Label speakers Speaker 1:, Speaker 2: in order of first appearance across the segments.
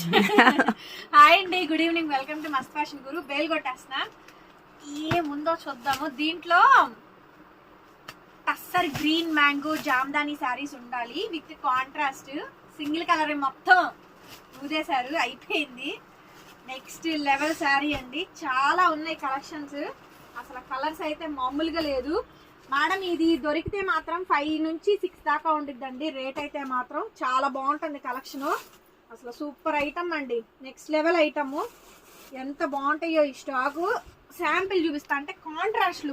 Speaker 1: Hi అండి, good evening, welcome to మస్త్ fashion గురు. Bale కొట్టేస్తున్నా. ముందో చూద్దాము. దీంట్లో టస్సర్ గ్రీన్ మ్యాంగో జామ్దాని శారీస్ ఉండాలి విత్ కాంట్రాస్ట్. సింగిల్ కలర్ మొత్తం ఊదేశారు, అయిపోయింది. నెక్స్ట్ లెవెల్ శారీ అండి. చాలా ఉన్నాయి కలెక్షన్స్, అసలు కలర్స్ అయితే మామూలుగా లేదు మేడం. ఇది దొరికితే మాత్రం 5 నుంచి 6 దాకా ఉండిద్దండి. రేట్ అయితే మాత్రం చాలా బాగుంటుంది కలెక్షన్. అసలు సూపర్ ఐటమ్ అండి, నెక్స్ట్ లెవెల్ ఐటమ్. ఎంత బాగుంటాయో ఈ స్టాకు. శాంపిల్ చూపిస్తా. అంటే కాంట్రాస్ట్లు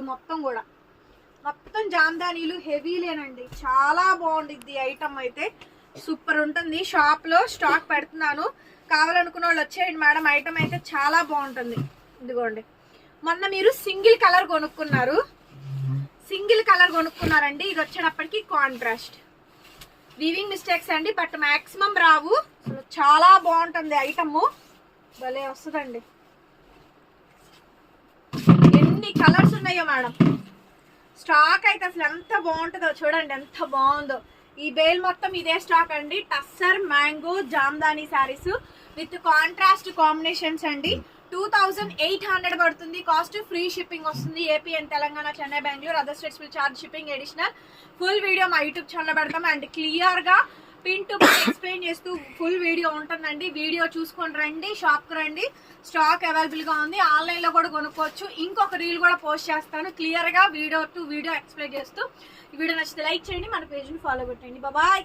Speaker 1: మొత్తం జామ్దానీలు హెవీలేనండి. చాలా బాగుండిద్ది ఐటమ్ అయితే, సూపర్ ఉంటుంది. షాప్లో స్టాక్ పెడుతున్నాను, కావాలనుకున్న వాళ్ళు వచ్చేయండి మేడం. ఐటమ్ అయితే చాలా బాగుంటుంది. ఇదిగోండి, మొన్న మీరు సింగిల్ కలర్ కొనుక్కున్నారండి. ఇది వచ్చేటప్పటికి కాంట్రాస్ట్. వీవింగ్ మిస్టేక్స్ అండి, బట్ మాక్సిమం రావు. అసలు చాలా బాగుంటుంది ఐటమ్, భలే వస్తుందండి. ఎన్ని కలర్స్ ఉన్నాయో మేడం. స్టాక్ అయితే అసలు ఎంత బాగుంటుందో చూడండి, ఎంత బాగుందో. ఈ బేల్ మొత్తం ఇదే స్టాక్ అండి. Tussar mango Jamdani saris with contrast combinations అండి. 2800 పడుతుంది. కాస్ట్ ఫ్రీ షిప్పింగ్ వస్తుంది. AP and Telangana, Chennai, Bengaluru, other states will charge shipping additional. Full video మా యూట్యూబ్ ఛానల్లో పెడతాం. అండ్ క్లియర్ గా పిన్ టు పిన్ ఎక్స్ప్లెయిన్ చేస్తూ ఫుల్ వీడియో ఉంటుందండి. వీడియో చూసుకొని రండి, షాప్ కు రండి. స్టాక్ అవైలబుల్ గా ఉంది. ఆన్లైన్ లో కూడా కొనుక్కోవచ్చు. ఇంకొక రీల్ కూడా పోస్ట్ చేస్తాను క్లియర్ గా వీడియో టు వీడియో ఎక్స్ప్లెయిన్ చేస్తూ. ఈ వీడియో నచ్చితే లైక్ చేయండి, మన పేజ్ ని ఫాలో పెట్టండి. బాయ్.